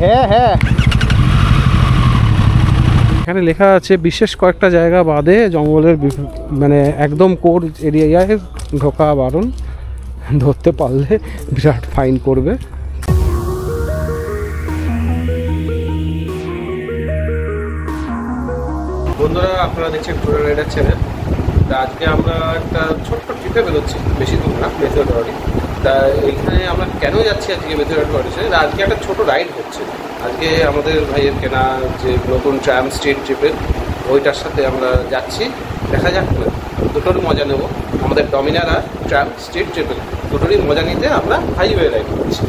হ্যাঁ হ্যাঁ, এখানে লেখা আছে বিশেষ কয়েকটা জায়গা বাদে জঙ্গলের মানে একদম কোর এরিয়ায় ঢোকা বারণ, ধরতে পারলে বিরাট ফাইন করবে। বন্ধুরা, আপনারা দেখছেন ট্যুর রাইডার চ্যানেল। তা আজকে আমরা একটা ছোট্ট ট্রিপে বেরোচ্ছি, বেশি দূর না, মেথিওডরি। তা এইখানে আমরা কেন যাচ্ছি আজকে মেথিওডরি? আজকে একটা ছোট রাইড হচ্ছে। আজকে আমাদের ভাইয়ের কেনা যে নতুন ট্রাম স্ট্রিট ট্রিপের, ওইটার সাথে আমরা যাচ্ছি। দেখা যাক না, দুটোর মজা নেব। আমাদের ডমিনার আর ট্রাম স্ট্রিট ট্রিপের দুটোরই মজা নিতে আমরা হাইওয়ে রাইড করছি।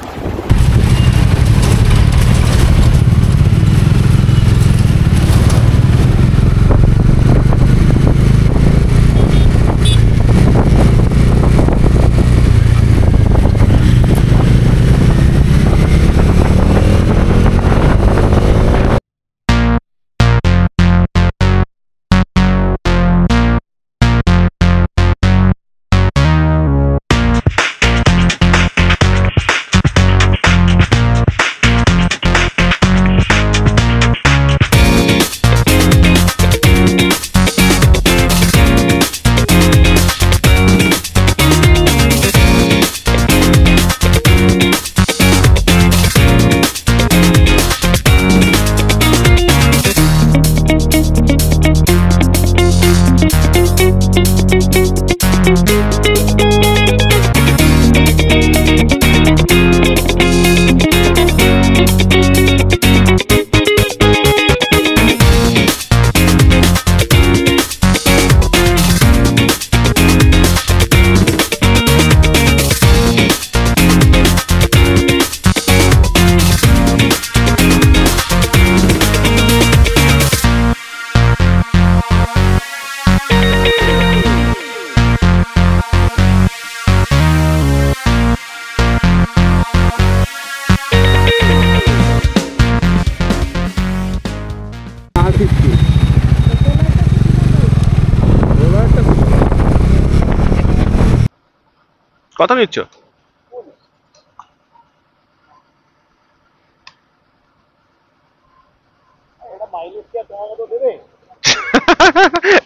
কত নিচ্ছ?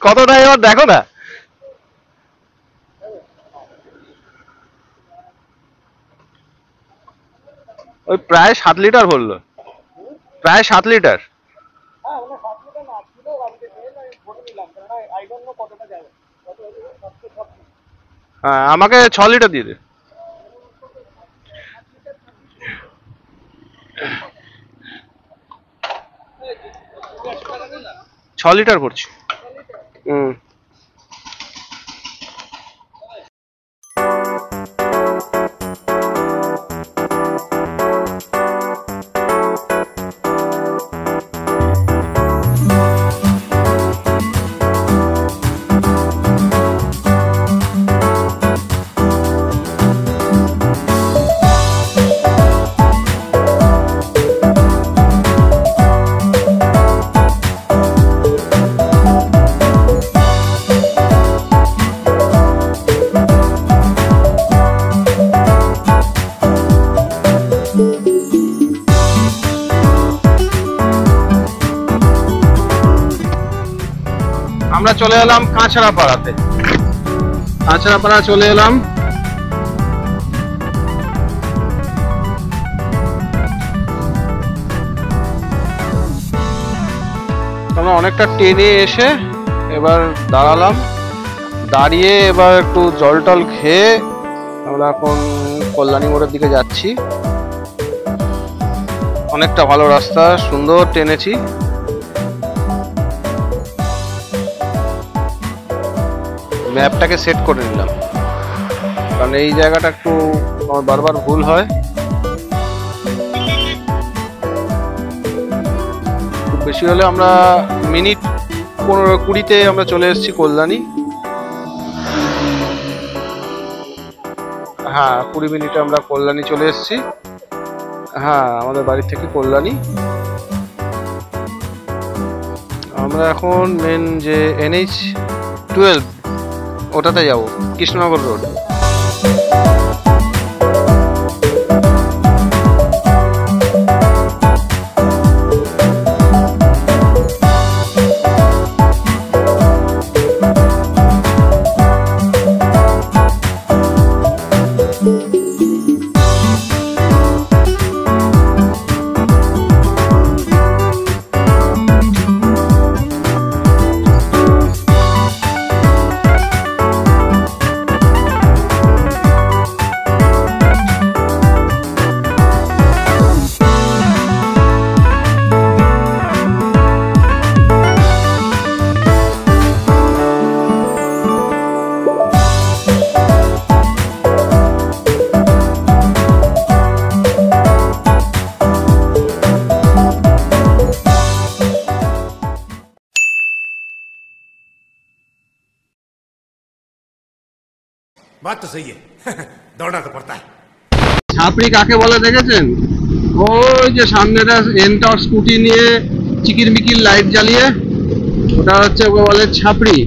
কতটা এবার দেখো না। ওই প্রায় 7 লিটার বললো, প্রায় 7 লিটার। হ্যাঁ, আমাকে 6 লিটার দিয়ে দে। 6 লিটার করছি। আমরা চলে এলাম কাঁচরাপাড়াতে। কাঁচরাপাড়া চলে এলাম। আমরা অনেকটা টেনে এসে এবার দাঁড়ালাম। দাঁড়িয়ে এবার একটু জল টল খেয়ে আমরা এখন কল্যাণী মোড়ের দিকে যাচ্ছি। অনেকটা ভালো রাস্তা, সুন্দর টেনেছি। ম্যাপটাকে সেট করে নিলাম, কারণ এই জায়গাটা একটু আমার বারবার ভুল হয়। খুব বেশি হলে আমরা মিনিট 15-20-তে আমরা চলে এসেছি কল্যাণী। হ্যাঁ, 20 মিনিটে আমরা কল্যাণী চলে এসেছি। হ্যাঁ, আমাদের বাড়ি থেকে কল্যাণী। আমরা এখন মেন যে NH-12 ওটাতে যাবো, কৃষ্ণনগর রোড। बात तो सही है दौड़ना तो पड़ता है। ছাপড়ি কাকে বলে দেখেছেন? ওই যে সামনেটা এন্টার স্কুটি নিয়ে চিকির মিকির লাইট জ্বালিয়ে, ওটা হচ্ছে ওকে বলে ছাপড়ি।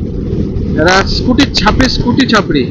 এরা স্কুটির ছাপড়ি, স্কুটি ছাপড়ি।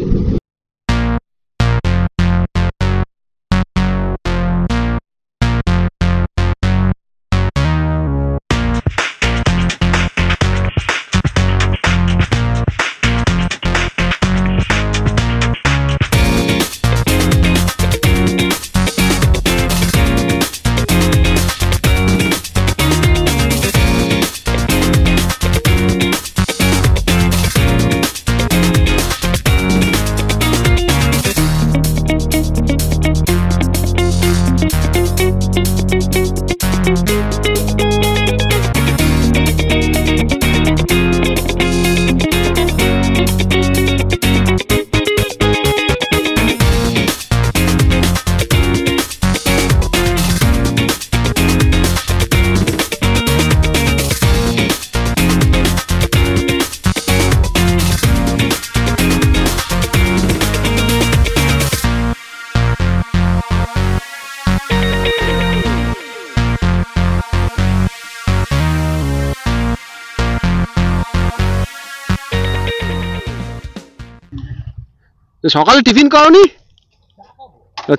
সকালে টিফিন করনি?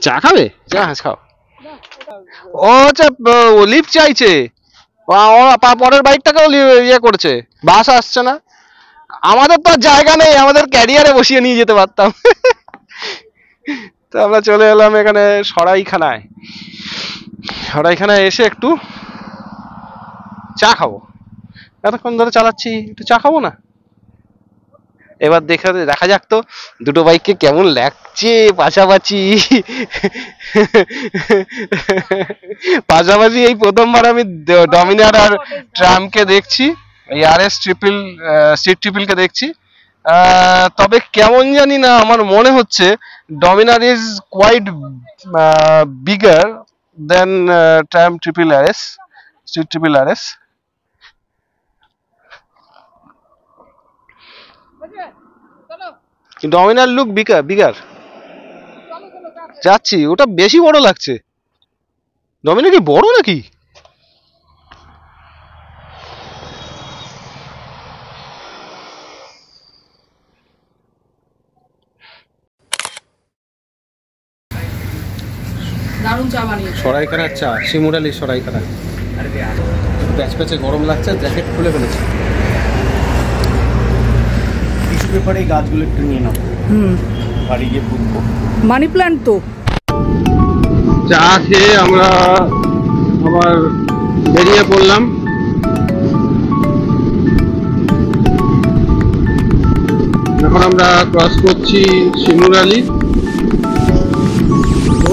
চা খাবে? চা খাও। ও আচ্ছা, লিফট চাইছে। পরের বাইকটাকেও ইয়ে করছে, বাস আসছে না। আমাদের তো জায়গা নেই, আমাদের ক্যারিয়ারে বসিয়ে নিয়ে যেতে পারতাম। তো আমরা চলে এলাম এখানে সরাইখানায়। সরাইখানায় এসে একটু চা খাবো। এতক্ষণ ধরে চালাচ্ছি, একটু চা খাবো না? এবার দেখা যাক তো দুটো বাইককে কেমন লাগছে পাশাপাশি। পাশাপাশি এই প্রথমবার আমি ডমিনার আর ট্রামকে দেখছি, এই RS স্ট্রিট ট্রিপলকে দেখছি। তবে কেমন জানি না, আমার মনে হচ্ছে Dominar is quite bigger than Triumph triple RS, street triple RS। Dominar look bigger. যাচ্ছি, ওটা বেশি বড় লাগছে। ডমিনার কি বড় নাকি? দারুণ চা বানিয়েছে। সরাইখানার চা, শিমুরালি সরাইখানা। প্যাচে গরম লাগছে, জ্যাকেট খুলে ফেলেছি। টিস্যু পেপারে এই গাছগুলো একটু নিয়ে নাও, বাড়ি গিয়ে পুঁতবো। মানি প্ল্যান্ট তো। চা খেয়ে আমরা আবার বেরিয়ে পড়লাম। এখন আমরা ক্রস করছি শিমুরালি।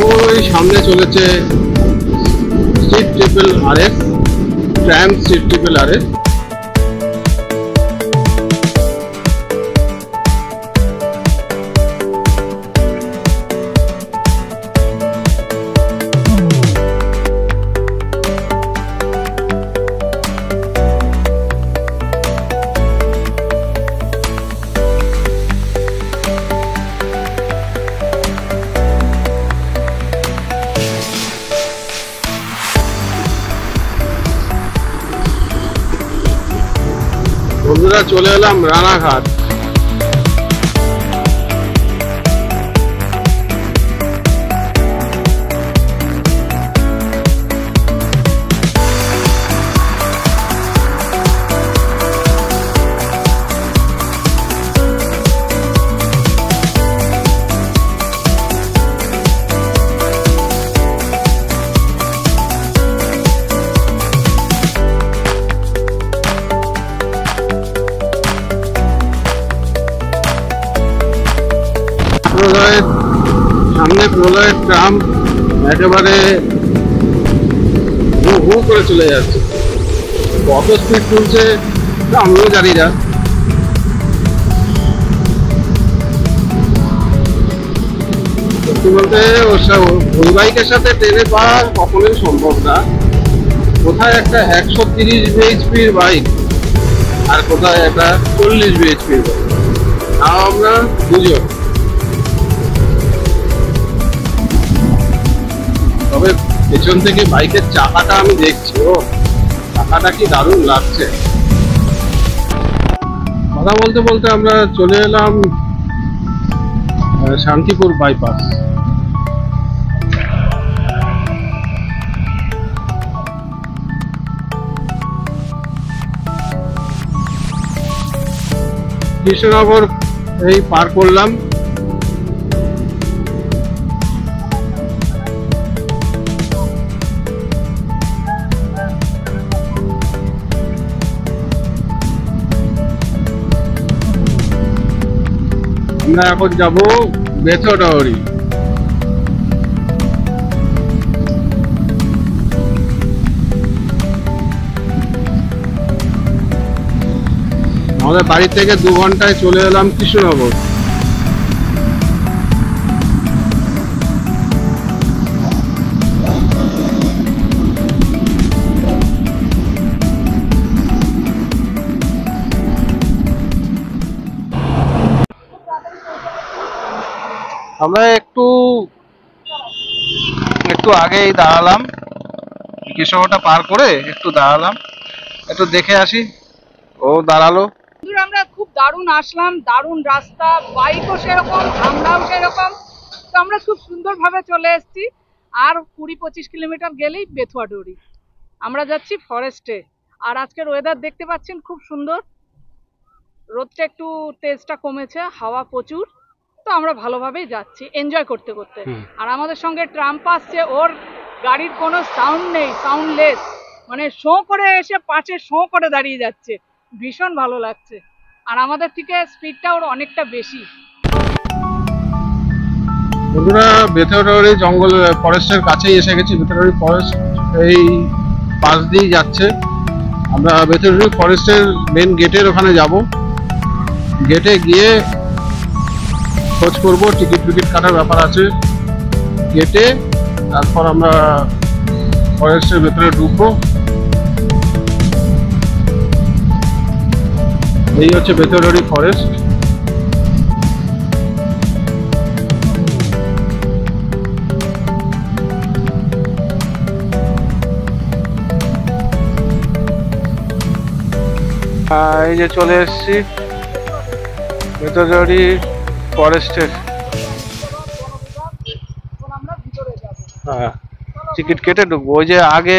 ওই সামনে চলেছে street triple RS, tram street triple RS। বন্ধুরা, চলে এলাম রানাঘাট। সামনে প্রলয়ের ট্রাম একেবারে হু হু করে চলে যাচ্ছে। কত স্পিড তুলছে আমিও জানি না। সত্যি বলতে ওই বাইকের সাথে ট্রেনে পাওয়া কখনোই সম্ভব না। কোথায় একটা 130 bhp বাইক আর কোথায় একটা 40 bhp বাইক, তাও আমরা দুজন। তবে পেছন থেকে বাইকের চাকাটা আমি দেখছি, ও চাকাটা কি দারুণ লাগছে। কথা বলতে বলতে আমরা চলে এলাম শান্তিপুর বাইপাস। কৃষ্ণনগর এই পার করলাম। আমরা এখন যাব বেথুয়াডাওরি। আমাদের বাড়ি থেকে 2 ঘন্টায় চলে এলাম কৃষ্ণনগর। আমরা একটু আগেই দাঁড়ালাম, কৃষ্ণনগরটা পার করে একটু দাঁড়ালাম, একটু দেখে আসি। ও দাঁড়ালো। আমরা খুব দারুণ আসলাম, দারুণ রাস্তা, বাইকও সেরকম, আমরাও সেরকম। তো আমরা খুব সুন্দরভাবে চলে এসেছি। আর 20-25 কিলোমিটার গেলেই বেথুয়াডাওরি। আমরা যাচ্ছি ফরেস্টে। আর আজকের ওয়েদার দেখতে পাচ্ছেন খুব সুন্দর, রোদটা একটু তেজটা কমেছে, হাওয়া প্রচুর। তো আমরা ভালোভাবেই যাচ্ছি এনজয় করতে করতে। আর আমাদের সঙ্গে ট্রাম্প আসছে, ওর গাড়ির কোনো সাউন্ড নেই, সাউন্ডলেস, মানে শো করে এসে পাশে শো করে দাঁড়িয়ে যাচ্ছে, ভীষণ ভালো লাগছে। আর আমাদের থেকে স্পিডটা ওর অনেকটা বেশি। বন্ধুরা, বেথুয়াডাওরি জঙ্গল ফরেস্টের কাছেই এসে গেছি। বেথুয়াডাওরি ফরেস্ট এই পাশ দিয়েই যাচ্ছে। আমরা বেথুয়াডাওরি ফরেস্টের মেন গেটের ওখানে যাব। গেটে গিয়ে খোঁজ করব, টিকিট কাটার ব্যাপার আছে গেটে। তারপর আমরা ফরেস্টের ভেতরে ঢুকবো। এই হচ্ছে বেথুয়াডাওরি ফরেস্ট। এই যে চলে এসেছি বেথুয়াডাওরি ফরেস্টের। হ্যাঁ, টিকিট কেটে ঢুকবো। ওই যে আগে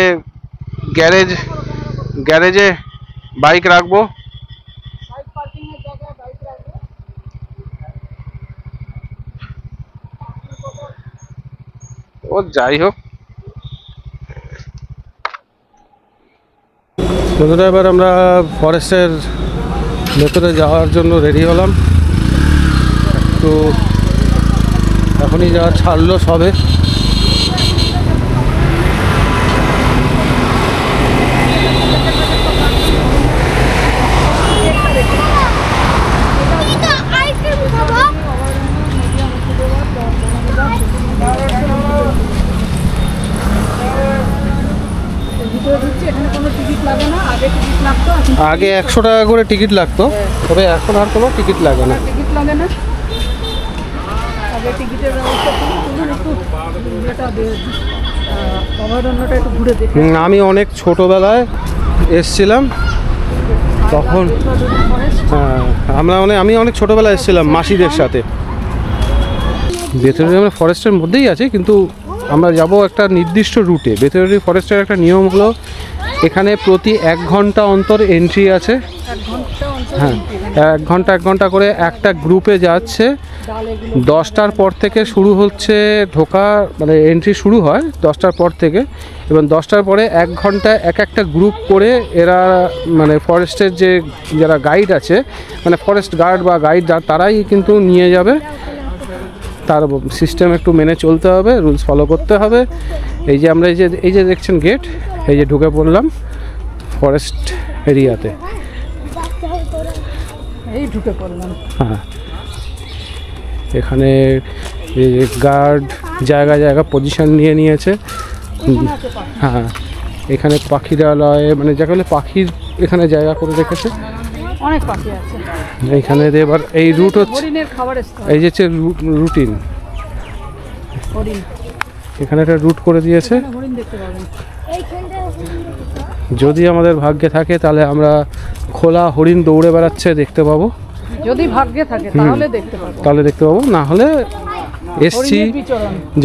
গ্যারেজে বাইক রাখবো। ও যাই হোক, বন্ধুরা এবার আমরা ফরেস্টের ভেতরে যাওয়ার জন্য রেডি হলাম। তো এখনই যাওয়া ছাড়লো সবে। আগে 100 টাকা করে টিকিট লাগতো, তবে এখন আর কোনো টিকিট লাগে না। আগে টিকিটের ব্যবস্থা একটু। আমি অনেক ছোটবেলায় এসছিলাম তখন। হ্যাঁ, আমি অনেক ছোটবেলায় এসেছিলাম মাসিদের সাথে। বেথুয়াডাওরি আমরা ফরেস্টের মধ্যেই আছে, কিন্তু আমরা যাব একটা নির্দিষ্ট রুটে। বেথুয়াডাওরি ফরেস্টের একটা নিয়ম হলো, এখানে প্রতি 1 ঘন্টা অন্তর এন্ট্রি আছে। হ্যাঁ, 1 ঘন্টা করে একটা গ্রুপে যাচ্ছে। 10টার পর থেকে শুরু হচ্ছে ঢোকা, মানে এন্ট্রি শুরু হয় 10টার পর থেকে, এবং 10টার পরে 1 ঘন্টা একটা গ্রুপ করে এরা, মানে ফরেস্টের যারা গাইড আছে, মানে ফরেস্ট গার্ড বা গাইড তারাই কিন্তু নিয়ে যাবে। তার সিস্টেম একটু মেনে চলতে হবে, রুলস ফলো করতে হবে। এই যে আমরা এই যে দেখছেন গেট, এই যে ঢুকে পড়লাম ফরেস্ট এরিয়াতে। এই ঢুকে পড়লাম। হ্যাঁ, এখানে গার্ড জায়গা পজিশন নিয়ে নিয়েছে। হ্যাঁ, এখানে পাখিরালয়, মানে যাকে বলে পাখির এখানে জায়গা করে রেখেছে। অনেক পাখি আছে এইখানে। এবার এই রুট হচ্ছে, হরিণের খাবারের স্থান। এই যে হচ্ছে রুটিন। হরিণ এখানে একটা রুট করে দিয়েছে। হরিণ দেখতে পাবেন। যদি আমাদের ভাগ্যে থাকে তাহলে আমরা খোলা হরিণ দৌড়ে বেড়াচ্ছে দেখতে পাবো, যদি ভাগ্যে থাকে তাহলে দেখতে পাবো, না হলে এসছি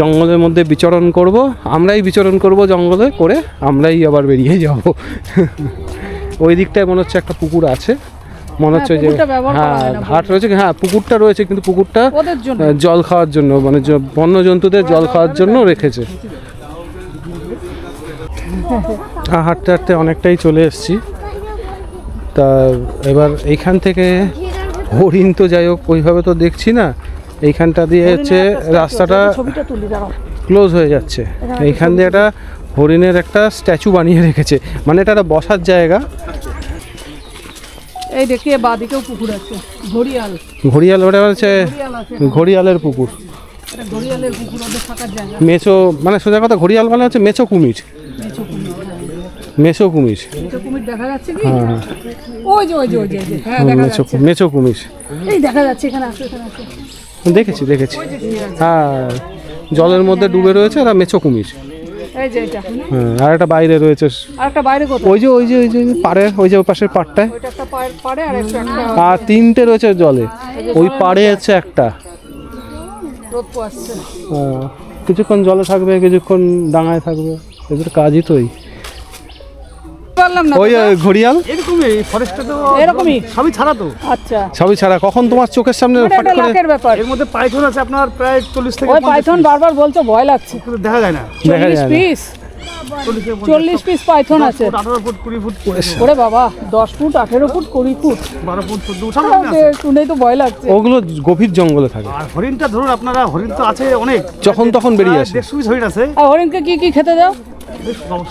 জঙ্গলের মধ্যে বিচরণ করব, আমরাই বিচরণ করব জঙ্গলে করে আমরাই আবার বেরিয়ে যাব। ওই দিকটায় মনে হচ্ছে একটা পুকুর আছে, মনে হচ্ছে যে হ্যাঁ ঘাট রয়েছে, হ্যাঁ পুকুরটা রয়েছে, কিন্তু পুকুরটা জল খাওয়ার জন্য মানে বন্যজন্তুদের জল খাওয়ার জন্য রেখেছে। হাঁটতে হাঁটতে অনেকটাই চলে এসেছি। তা এবার এইখান থেকে হরিণ তো যাই হোক ওইভাবে তো দেখছি না, এইখানটা দিয়ে হচ্ছে রাস্তাটা ক্লোজ হয়ে যাচ্ছে। এইখান দিয়ে একটা হরিণের একটা স্ট্যাচু বানিয়ে রেখেছে, মানে এটা একটা বসার জায়গা। এই দেখিয়ে বাদিকেও পুকুর আছে, ঘড়িয়াল ওটা হচ্ছে ঘড়িয়ালের পুকুর, ঘড়িয়ালের পুকুর ওদের থাকার জায়গা। মেছো মানে সোজা কথা ঘড়িয়াল মানে হচ্ছে মেছো কুমির, মেছো কুমির দেখা যাচ্ছে কি? ওই যে হ্যাঁ দেখা যাচ্ছে মেছো কুমির, এই দেখা যাচ্ছে এখানে আছে, দেখেছি হ্যাঁ জলের মধ্যে ডুবে রয়েছে আর মেছো কুমির। এই যে এটা হ্যাঁ আর একটা বাইরে রয়েছে, আরেকটা বাইরে কোথায়? ওই যে পাড়ে, ওই যে ওই পাশের পাড়টায়, ওইটা একটা পাড়ে আর একটা আর তিনটে রয়েছে জলে, ওই পাড়ে হচ্ছে একটা। রোদ পোয়াচ্ছে, কিছুক্ষণ জলে থাকবে, কিছুক্ষণ ডাঙায় থাকবে, এদের কাজই তো ওই। ওই ঘড়িয়াল এরকমই ফরেস্টে তো এরকমই সবই ছাড়া তো। আচ্ছা সবই ছাড়া, কখন তোমার চোখের সামনে ফাট করে লাখের ব্যাপার। এর মধ্যে পাইথন আছে আপনার প্রায় 40 থেকে ওই পাইথন বারবার বলছো ভয় লাগছে, কিন্তু দেখা যায় না। দেখা যায় 40 না। পিস 40 পিস পাইথন আছে, 18 ফুট 20 ফুট ওরে বাবা 10 ফুট 18 ফুট 20 ফুট 12 ফুট 14 সব রকমের আছে। শুনেই তো ভয় লাগছে। ওগুলো গভীর জঙ্গলে থাকে, আর হরিণটা ধরুন আপনারা, হরিণ তো আছে অনেক, যখন তখন বেরিয়ে আসে। 150 পিস হরিণ আছে। আর হরিণকে কি খেতে দাও?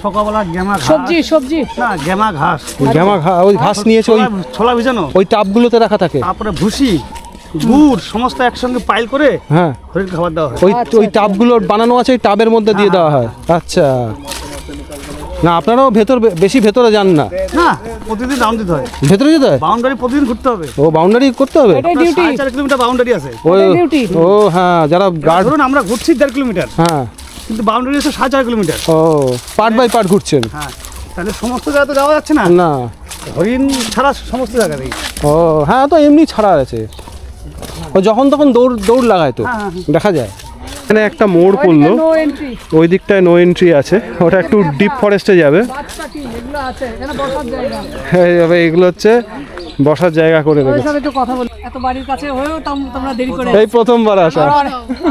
সকালবেলা গেমা ঘাস, সবজি না গেমা ঘাস, ওই ঘাস নিয়েছে, ওই ছোলা ভিজানো, ওই টাবগুলোতে রাখা থাকে, তারপরে ভুসি গুড় সমস্ত একসঙ্গে পাইল করে হ্যাঁ হরিণ খাবার দেওয়া হয়। ওই টাবগুলো বানানো আছে, ওই টাবের মধ্যে দিয়ে দেওয়া হয়। আচ্ছা না আপনারাও বেশি ভেতরে যান না? না প্রতিদিন রাউন্ড দিতে হয়, ভেতরে যেতে হয়, বাউন্ডারি প্রতিদিন ঘুরতে হবে। ও বাউন্ডারি করতে হবে, এটাই ডিউটি, 4 কিলোমিটার বাউন্ডারি আছে। ও হ্যাঁ যারা গার্ড, ধরুন আমরা ঘুরছি 1.5 কিলোমিটার, হ্যাঁ কিন্তু বাউন্ডারি আছে 4.5 কিলোমিটার। ও পার্ট বাই পার্ট ঘুরছেন? হ্যাঁ তাহলে সমস্ত জায়গা তো যাওয়া যাচ্ছে না, না হরিণ ছাড়া সমস্ত জায়গাতেই। ও হ্যাঁ তো এমনি ছাড়া আছে, ও যখন তখন দৌড় লাগায় তো দেখা যায়। এখানে একটা মোড় পড়লো, নো এন্ট্রি, ওই দিকটায় নো এন্ট্রি আছে, ওটা একটু ডিপ ফরেস্টে যাবে। বাচ্চাটি এগুলো আছে, এখানে বসার জায়গা, এইভাবে এগুলো হচ্ছে বসার জায়গা করে ওই রেখেছে। সাথে একটু কথা বলি। এত বাড়ির কাছে হয়েও তোমরা দেরি করে এই প্রথমবার আসা,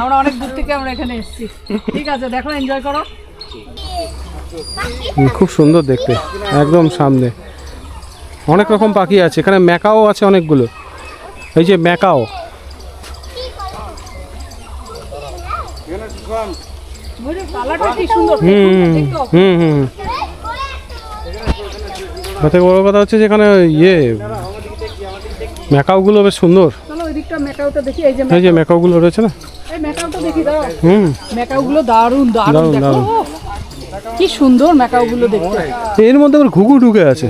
আমরা অনেক দূর থেকে আমরা এখানে এসেছি। ঠিক আছে দেখো, এনজয় করো। খুব সুন্দর দেখতে, একদম সামনে অনেক রকম পাখি আছে, এখানে ম্যাকাও আছে অনেকগুলো, এই যে ম্যাকাও। কালারটা কি সুন্দর, তাতে বড় কথা হচ্ছে যেখানে ম্যাকাওগুলো বেশ সুন্দর। চলো ওই দিকটা ম্যাকাওটা দেখি, এই যে ম্যাকাওগুলো রয়েছে না, এই ম্যাকাওটা দেখি দাও। ম্যাকাওগুলো দারুণ দেখো, কি সুন্দর ম্যাকাওগুলো দেখতে। এর মধ্যে আবার ঘুঘু ঢুকে আছে।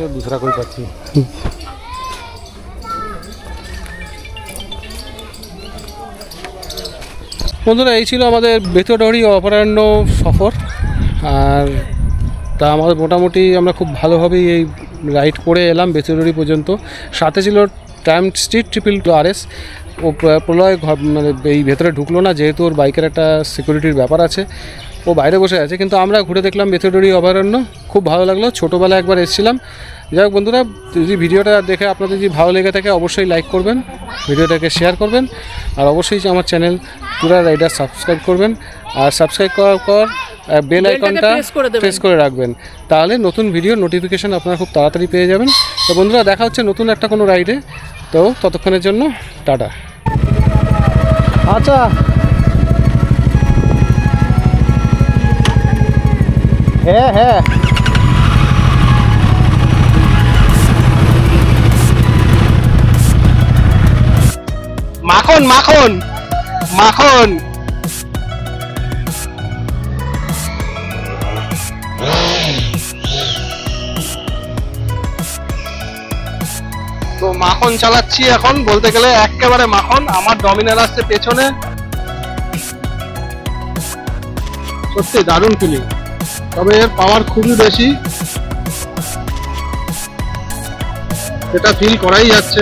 বন্ধুরা এই ছিল আমাদের বেতডহরি অভয়ারণ্য সফর, আর তা আমাদের মোটামুটি আমরা খুব ভালোভাবেই এই রাইড করে এলাম বেতডহরি পর্যন্ত। সাথে ছিল টাইম স্ট্রিট 222RS। ও প্রলয় মানে এই ভেতরে ঢুকলো না, যেহেতু ওর বাইকের একটা সিকিউরিটির ব্যাপার আছে, ও বাইরে বসে আছে। কিন্তু আমরা ঘুরে দেখলাম বেতডহরি অভয়ারণ্য, খুব ভালো লাগলো। ছোটোবেলায় একবার এসেছিলাম। যাই হোক বন্ধুরা, যদি ভিডিওটা দেখে আপনাদের যদি ভালো লেগে থাকে অবশ্যই লাইক করবেন, ভিডিওটাকে শেয়ার করবেন, আর অবশ্যই আমার চ্যানেল টুরা রাইডার সাবস্ক্রাইব করবেন। আর সাবস্ক্রাইব করার পর বেল আইকনটা প্রেস করে রাখবেন, তাহলে নতুন ভিডিও নোটিফিকেশান আপনারা খুব তাড়াতাড়ি পেয়ে যাবেন। তো বন্ধুরা দেখা হচ্ছে নতুন একটা কোনো রাইডে, তো ততক্ষণের জন্য টাটা। আচ্ছা হ্যাঁ মাখন মাখন মাখন তো মাখন চালাচ্ছি এখন, বলতে গেলে একেবারে মাখন। আমার ডমিনার আসছে পেছনে, সত্যি দারুণ ফিলিং, তবে এর পাওয়ার খুবই বেশি, এটা ফিল করাই যাচ্ছে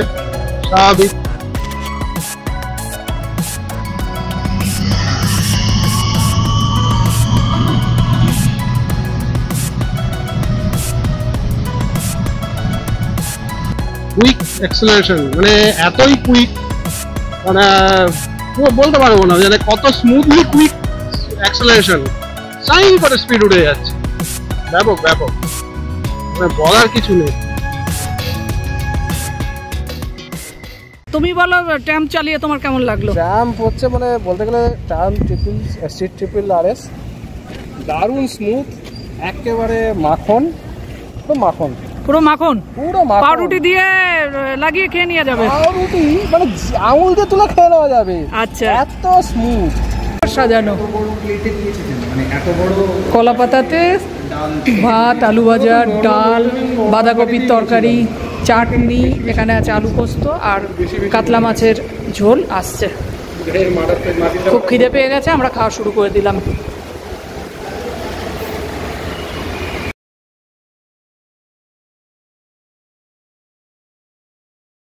স্বাভাবিক। কুইক অ্যাক্সেলারেশন, মানে এতই কুইক, মানে বলতে পারবো না মানে কত স্মুথলি কুইক অ্যাক্সেলারেশন, সাইন করে স্পিড উঠে যাচ্ছে, ব্যাপক ব্যাপক, মানে বলার কিছু নেই। তুমি বলো ট্যাম্প চালিয়ে তোমার কেমন লাগলো? ট্রাম্প হচ্ছে মানে বলতে গেলে ট্রাম্প ট্রিপল RS দারুণ স্মুথ, একেবারে মাখন, তো মাখন, পুরো মাখন, পুরো মাখন, পাউরুটি দিয়ে লাগিয়ে খেয়ে নিয়ে যাবে, পাউরুটি মানে আঙুল দিয়ে তুলে খেয়ে নেওয়া যাবে, আচ্ছা এত স্মুথ। সাজানো কলা পাতাতে ভাত, আলু ভাজা, ডাল, বাঁধাকপির তরকারি, চাটনি, এখানে আছে আলু পোস্ত আর কাতলা মাছের ঝোল আসছে। খুব খিদে পেয়ে গেছে, আমরা খাওয়া শুরু করে দিলাম।